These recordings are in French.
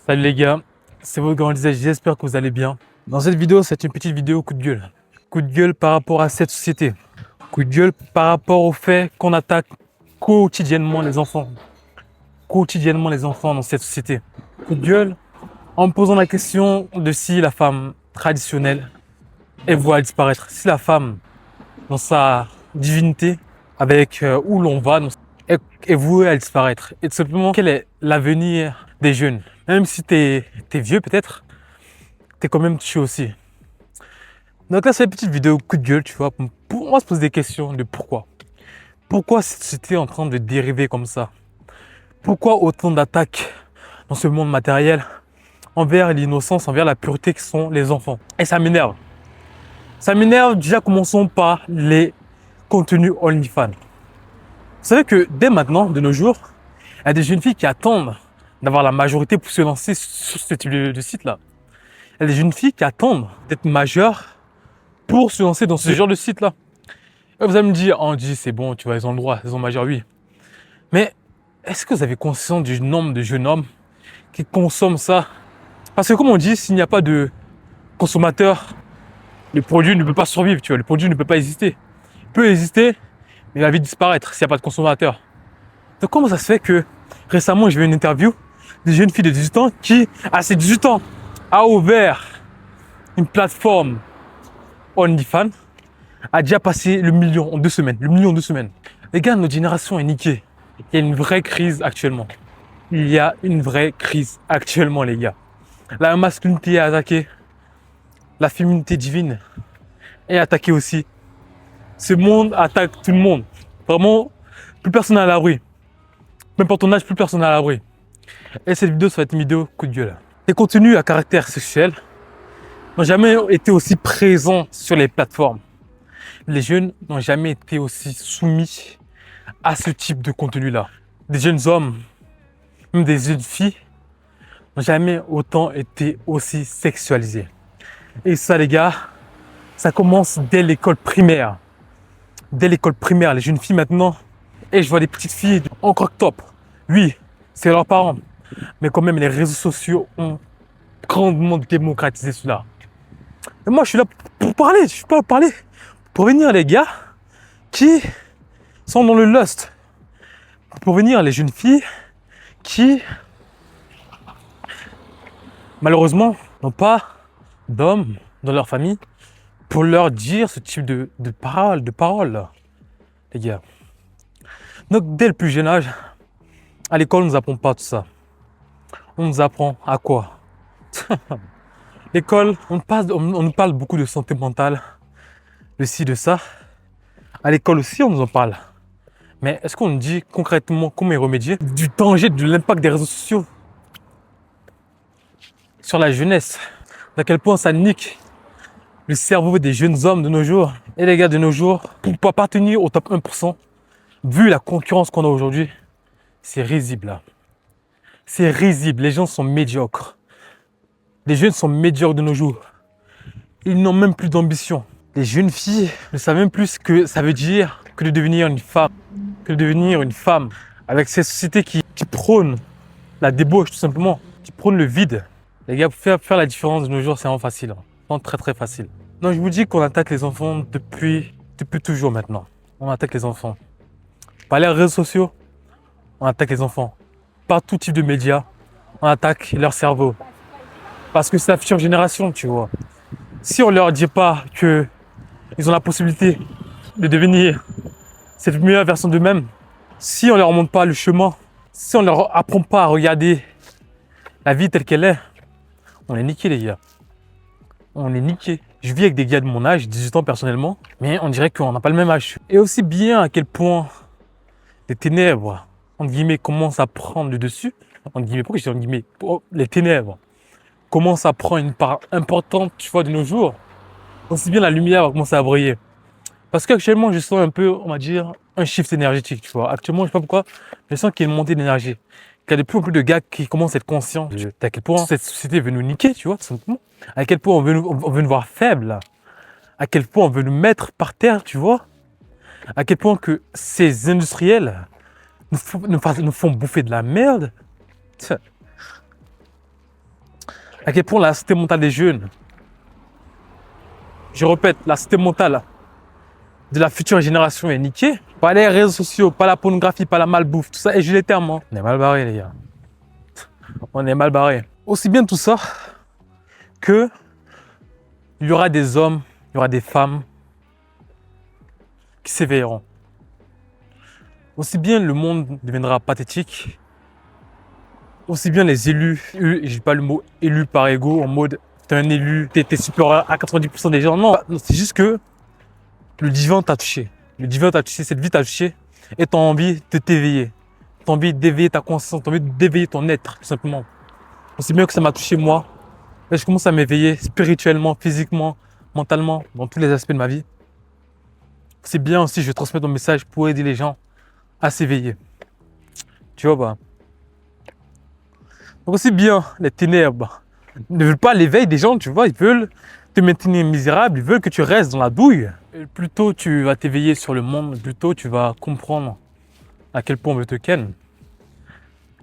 Salut les gars, c'est votre grand Lisa, j'espère que vous allez bien. Dans cette vidéo, c'est une petite vidéo coup de gueule. Coup de gueule par rapport à cette société. Coup de gueule par rapport au fait qu'on attaque quotidiennement les enfants. Quotidiennement les enfants dans cette société. Coup de gueule en me posant la question de si la femme traditionnelle est vouée à disparaître. Si la femme, dans sa divinité, avec où l'on va, est vouée à disparaître. Et tout simplement, quel est l'avenir des jeunes? Même si t'es vieux peut-être, t'es quand même touché aussi. Donc là, c'est une petite vidéo coup de gueule, tu vois, pour on va se poser des questions de pourquoi. Pourquoi cette société est en train de dériver comme ça? Pourquoi autant d'attaques dans ce monde matériel envers l'innocence, envers la pureté que sont les enfants? Et ça m'énerve. Ça m'énerve déjà, commençons par les contenus OnlyFans. Vous savez que dès maintenant, de nos jours, il y a des jeunes filles qui attendent d'avoir la majorité pour se lancer sur ce type de site-là. Il y a des jeunes filles qui attendent d'être majeures pour se lancer dans ce genre de site-là. Et vous allez me dire, oh, Andy, c'est bon, tu vois, ils ont le droit, ils ont majeur, oui. Mais est-ce que vous avez conscience du nombre de jeunes hommes qui consomment ça? Parce que comme on dit, s'il n'y a pas de consommateur, le produit ne peut pas survivre, tu vois, le produit ne peut pas exister. Il peut exister, mais il va vite disparaître s'il n'y a pas de consommateur. Donc comment ça se fait que récemment, j'ai vu une interview des jeunes filles de 18 ans qui, à ses 18 ans, a ouvert une plateforme OnlyFans, a déjà passé le million en 2 semaines. Le million en 2 semaines. Les gars, notre génération est niquée. Il y a une vraie crise actuellement. Il y a une vraie crise actuellement, les gars. La masculinité est attaquée. La féminité divine est attaquée aussi. Ce monde attaque tout le monde. Vraiment, plus personne n'est à l'abri. Même pour ton âge, plus personne n'est à l'abri. Et cette vidéo, ça va être une vidéo coup de gueule. Les contenus à caractère sexuel n'ont jamais été aussi présents sur les plateformes. Les jeunes n'ont jamais été aussi soumis à ce type de contenu-là. Des jeunes hommes, même des jeunes filles, n'ont jamais autant été aussi sexualisés. Et ça, les gars, ça commence dès l'école primaire. Dès l'école primaire, les jeunes filles maintenant, et je vois des petites filles en croque-top. Oui, c'est leurs parents. Mais quand même, les réseaux sociaux ont grandement démocratisé cela. Et moi, je suis là pour parler, je suis pas là pour parler. Pour venir les gars qui sont dans le lust. Pour venir les jeunes filles qui, malheureusement, n'ont pas d'hommes dans leur famille pour leur dire ce type de paroles, les gars. Donc, dès le plus jeune âge, à l'école, on ne nous apprend pas tout ça. On nous apprend à quoi? L'école, on nous parle beaucoup de santé mentale, de ci, de ça. À l'école aussi, on nous en parle. Mais est-ce qu'on nous dit concrètement comment y remédier? Du danger, de l'impact des réseaux sociaux sur la jeunesse, d'à quel point ça nique le cerveau des jeunes hommes de nos jours. Et les gars, de nos jours, pour ne pas appartenir au top 1%, vu la concurrence qu'on a aujourd'hui, c'est risible là. C'est risible, les gens sont médiocres. Les jeunes sont médiocres de nos jours. Ils n'ont même plus d'ambition. Les jeunes filles ne savent même plus ce que ça veut dire que de devenir une femme. Que de devenir une femme. Avec cette société qui prône la débauche tout simplement, qui prône le vide. Les gars, pour faire la différence de nos jours, c'est vraiment facile. Vraiment très très facile. Donc je vous dis qu'on attaque les enfants depuis toujours maintenant. On attaque les enfants. Par les réseaux sociaux, on attaque les enfants. Par tout type de médias, on attaque leur cerveau. Parce que c'est la future génération, tu vois. Si on leur dit pas que ils ont la possibilité de devenir cette meilleure version d'eux-mêmes, si on leur montre pas le chemin, si on leur apprend pas à regarder la vie telle qu'elle est, on est niqué les gars. On est niqué. Je vis avec des gars de mon âge, 18 ans personnellement, mais on dirait qu'on n'a pas le même âge. Et aussi bien à quel point les ténèbres, entre guillemets, commencent à prendre le dessus. Entre guillemets, pourquoi je dis entre guillemets? Les ténèbres commencent à prendre une part importante, tu vois, de nos jours. Aussi bien la lumière va commencer à briller. Parce qu'actuellement, je sens un peu, on va dire, un shift énergétique, tu vois. Actuellement, je sais pas pourquoi, je sens qu'il y a une montée d'énergie. Qu'il y a de plus en plus de gars qui commencent à être conscients à quel point cette société veut nous niquer, tu vois, tout simplement. À quel point on veut nous voir faibles. À quel point on veut nous mettre par terre, tu vois. À quel point que ces industriels nous font bouffer de la merde. À quel point la santé mentale des jeunes, je répète, la santé mentale de la future génération est niquée. Pas les réseaux sociaux, pas la pornographie, pas la malbouffe, tout ça. Et je les termes, hein. On est mal barré, les gars. On est mal barré. Aussi bien tout ça que il y aura des hommes, il y aura des femmes qui s'éveilleront. Aussi bien le monde deviendra pathétique, aussi bien les élus, je dis pas le mot élu par ego, en mode t'es un élu, t'es supérieur à 90% des gens. Non, c'est juste que le divin t'a touché. Le divin t'a touché, cette vie t'a touché et t'as envie de t'éveiller. T'as envie d'éveiller ta conscience, t'as envie d'éveiller ton être, tout simplement. Aussi bien que ça m'a touché moi, et je commence à m'éveiller spirituellement, physiquement, mentalement, dans tous les aspects de ma vie. C'est bien aussi, je vais transmettre mon message pour aider les gens à s'éveiller. Tu vois, bah. Donc aussi bien, les ténèbres ne veulent pas l'éveil des gens, tu vois, ils veulent te maintenir misérable, ils veulent que tu restes dans la douille. Et plus tôt tu vas t'éveiller sur le monde, plus tôt tu vas comprendre à quel point on veut te ken,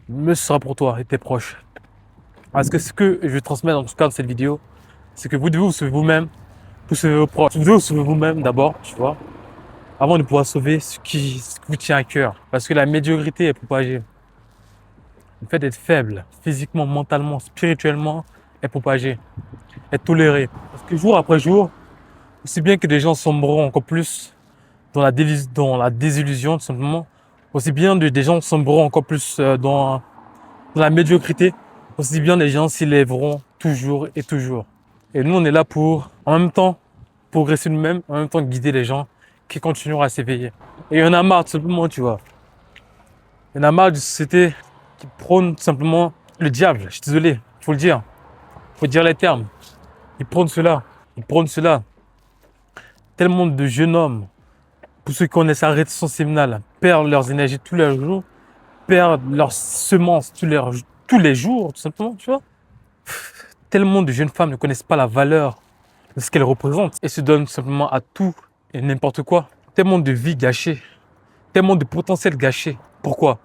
mieux ce sera pour toi et tes proches. Parce que ce que je vais transmettre en tout cas dans cette vidéo, c'est que vous devez vous sauver vous-même, vous sauver vos proches. Vous devez vous sauver vous-même d'abord, tu vois, avant de pouvoir sauver ce qui vous tient à cœur. Parce que la médiocrité est propagée. Le fait d'être faible, physiquement, mentalement, spirituellement, est propagé, est toléré. Parce que jour après jour, aussi bien que des gens sombreront encore plus dans la désillusion, tout simplement, aussi bien des gens sombreront encore plus dans la médiocrité, aussi bien les gens s'élèveront toujours et toujours. Et nous, on est là pour, en même temps, progresser nous-mêmes, en même temps guider les gens qui continueront à s'éveiller. Et il y en a marre, tout simplement, tu vois. Il y en a marre d'une société qui prône tout simplement le diable. Je suis désolé, il faut le dire. Il faut dire les termes. Ils prônent cela. Ils prônent cela. Tellement de jeunes hommes, pour ceux qui connaissent la rétention séminale, perdent leurs énergies tous les jours, perdent leurs semences tous les jours, tout simplement, tu vois. Tellement de jeunes femmes ne connaissent pas la valeur de ce qu'elles représentent et se donnent simplement à tout et n'importe quoi. Tellement de vies gâchées, tellement de potentiel gâché. Pourquoi?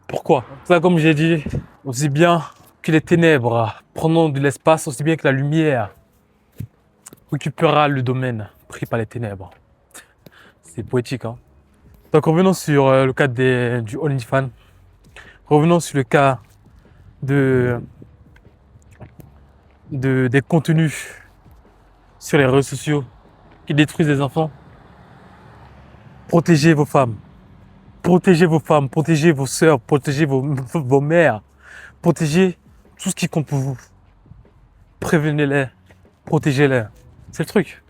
Pourquoi? Ça, comme j'ai dit, aussi bien que les ténèbres prendront de l'espace, aussi bien que la lumière occupera le domaine pris par les ténèbres. C'est poétique, hein? Donc revenons sur le cas du OnlyFans. Revenons sur le cas des contenus sur les réseaux sociaux qui détruisent les enfants. Protégez vos femmes. Protégez vos femmes, protégez vos sœurs, protégez vos mères. Protégez tout ce qui compte pour vous. Prévenez-les, protégez-les. C'est le truc.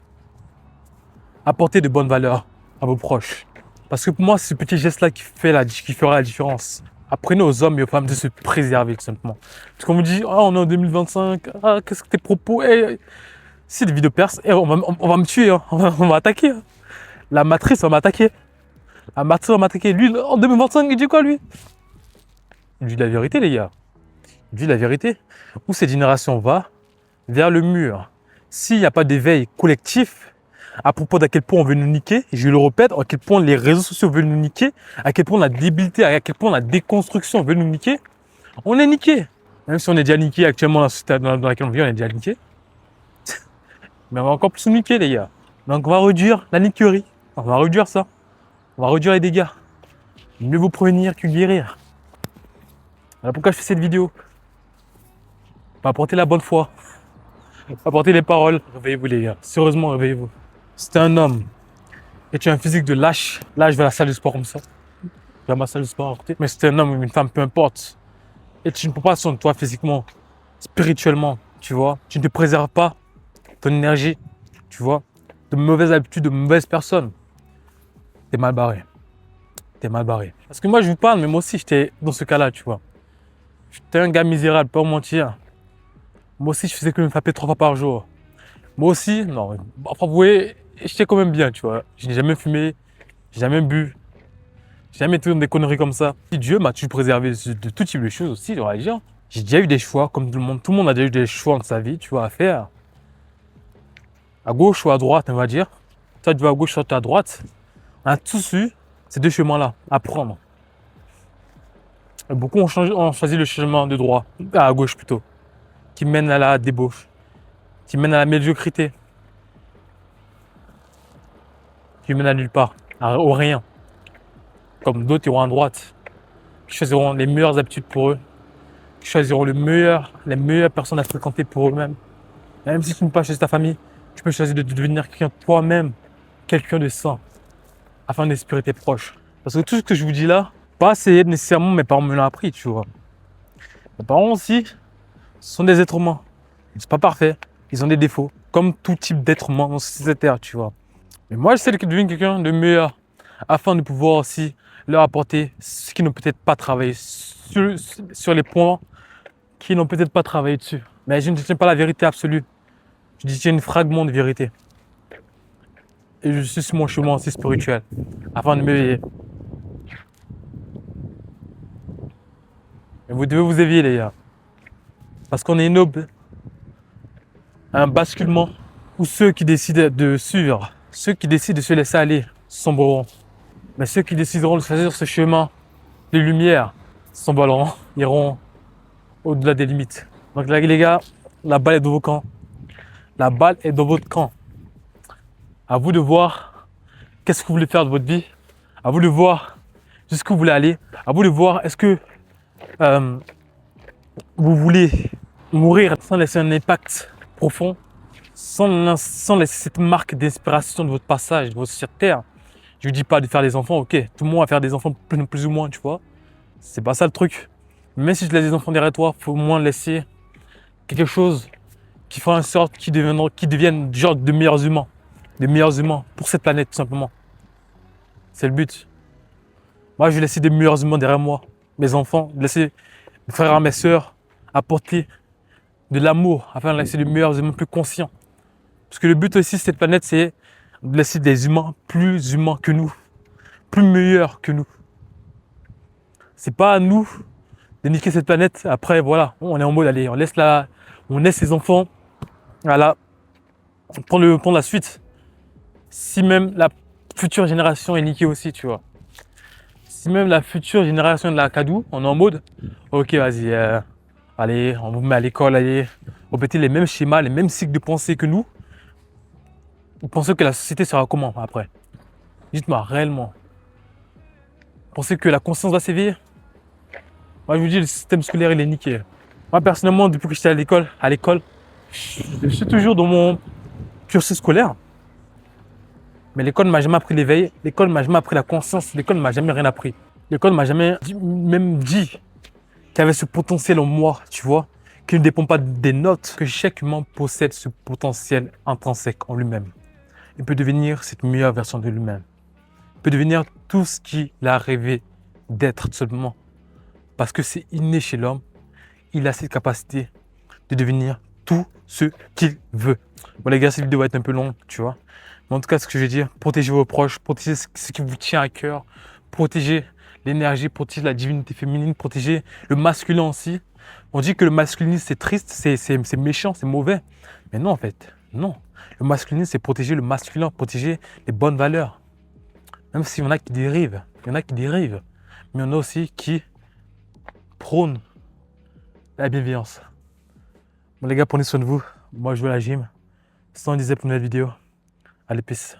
Apportez de bonnes valeurs à vos proches. Parce que pour moi, c'est ce petit geste-là qui fera la différence. Apprenez aux hommes et aux femmes de se préserver, tout simplement. Parce qu'on me dit, ah, on est en 2025, ah, qu'est-ce que tes propos, si les vidéos percent, on va me tuer, hein. On va attaquer. Hein. La matrice va m'attaquer. La matrice va m'attaquer. Lui, en 2025, il dit quoi, lui? Il dit la vérité, les gars. Il dit la vérité. Où cette génération va vers le mur. S'il n'y a pas d'éveil collectif à propos d'à quel point on veut nous niquer, je le répète, à quel point les réseaux sociaux veulent nous niquer, à quel point la débilité, à quel point la déconstruction veut nous niquer, on est niqué. Même si on est déjà niqué actuellement dans la société dans laquelle on vit, on est déjà niqué. Mais on va encore plus nous niquer, les gars. Donc on va réduire la niquerie. On va réduire ça. On va réduire les dégâts. Mieux vous prévenir que guérir. Voilà pourquoi je fais cette vidéo. Pour apporter la bonne foi. Apporter les paroles. Réveillez-vous, les gars. Sérieusement, réveillez-vous. Si t'es un homme et tu as un physique de lâche, là je vais à la salle de sport comme ça. Je vais à ma salle de sport à côté. Mais si t'es un homme ou une femme, peu importe, et tu ne peux pas soigner toi physiquement, spirituellement, tu vois, tu ne te préserves pas ton énergie, tu vois, de mauvaises habitudes, de mauvaises personnes, t'es mal barré. T'es mal barré. Parce que moi je vous parle, mais moi aussi j'étais dans ce cas-là, tu vois. J'étais un gars misérable, pas mentir. Moi aussi je faisais que me frapper 3 fois par jour. Moi aussi, non, enfin vous voyez, j'étais quand même bien, tu vois. Je n'ai jamais fumé, j'ai jamais bu, j'ai jamais été dans des conneries comme ça. Dieu m'a toujours préservé de tout type de choses aussi, on va dire. J'ai déjà eu des choix, comme tout le monde. Tout le monde a déjà eu des choix dans sa vie, tu vois, à faire. À gauche ou à droite, on va dire. Toi, tu vas à gauche, toi, tu vas à droite. On a tous eu ces deux chemins-là à prendre. Et beaucoup ont choisi le chemin de droit, à gauche plutôt. qui mène à la débauche, qui mène à la médiocrité, qui mène à nulle part, au rien. Comme d'autres iront à droite, qui choisiront les meilleures habitudes pour eux, qui choisiront les meilleures personnes à fréquenter pour eux-mêmes. Même si tu ne peux pas choisir ta famille, tu peux choisir de devenir quelqu'un toi-même, quelqu'un de sain, afin d'inspirer tes proches. Parce que tout ce que je vous dis là, pas essayer nécessairement, mes parents me l'ont appris, tu vois. Mes parents aussi sont des êtres humains. Ils ne sont pas parfaits, ils ont des défauts, comme tout type d'être humain dans cette terre, tu vois. Mais moi, j'essaie de devenir quelqu'un de meilleur, afin de pouvoir aussi leur apporter ce qu'ils n'ont peut-être pas travaillé, sur les points qu'ils n'ont peut-être pas travaillé dessus. Mais je ne détiens pas la vérité absolue. Je détiens un fragment de vérité. Et je suis sur mon chemin aussi spirituel, afin de m'éveiller. Mais vous devez vous éveiller, les gars. Parce qu'on est noble. Un basculement où ceux qui décident de suivre, ceux qui décident de se laisser aller, sombreront. Mais ceux qui décideront de choisir ce chemin de lumière, s'emballeront, iront au-delà des limites. Donc là, les gars, la balle est dans vos camps. La balle est dans votre camp. À vous de voir qu'est-ce que vous voulez faire de votre vie. À vous de voir jusqu'où vous voulez aller. À vous de voir est-ce que vous voulez mourir sans laisser un impact profond, sans laisser cette marque d'inspiration de votre passage, de votre sur terre. Je ne dis pas de faire des enfants, ok, tout le monde va faire des enfants plus ou moins, tu vois. C'est pas ça le truc. Même si tu laisses des enfants derrière toi, il faut au moins laisser quelque chose qui fera en sorte qu'ils deviennent genre de meilleurs humains pour cette planète tout simplement. C'est le but. Moi, je vais laisser des meilleurs humains derrière moi, mes enfants, de laisser mes frères et mes sœurs apporter de l'amour afin de laisser des meilleurs humains plus conscients. Parce que le but aussi de cette planète, c'est de laisser des humains que nous, plus meilleurs que nous. C'est pas à nous de niquer cette planète. Après, voilà, on est en mode, allez, on laisse les enfants prendre la suite. Si même la future génération est niquée aussi, tu vois. Si même la future génération de la Kadou, on est en mode, ok, vas-y, allez, on vous met à l'école, allez, on répète les mêmes schémas, les mêmes cycles de pensée que nous. Vous pensez que la société sera comment après? Dites-moi, réellement. Vous pensez que la conscience va s'éveiller? Moi, je vous dis, le système scolaire, il est niqué. Moi, personnellement, depuis que j'étais à l'école, je suis toujours dans mon cursus scolaire. Mais l'école ne m'a jamais appris l'éveil, l'école ne m'a jamais appris la conscience, l'école ne m'a jamais rien appris. L'école ne m'a jamais même dit qu'il y avait ce potentiel en moi, tu vois, qui ne dépend pas des notes, que chaque humain possède ce potentiel intrinsèque en lui-même. Il peut devenir cette meilleure version de lui-même. Il peut devenir tout ce qu'il a rêvé d'être tout simplement. Parce que c'est inné chez l'homme, il a cette capacité de devenir tout ce qu'il veut. Bon les gars, cette vidéo va être un peu longue, tu vois. Mais en tout cas, ce que je veux dire, protégez vos proches, protégez ce qui vous tient à cœur, protégez l'énergie, protégez la divinité féminine, protégez le masculin aussi. On dit que le masculinisme c'est triste, c'est méchant, c'est mauvais. Mais non en fait, non. Le masculinisme c'est protéger le masculin, protéger les bonnes valeurs. Même s'il y en a qui dérivent, mais il y en a aussi qui prônent la bienveillance. Bon les gars, prenez soin de vous. Moi je vais à la gym. C'est ce qu'on disait pour une nouvelle vidéo. Allez, peace.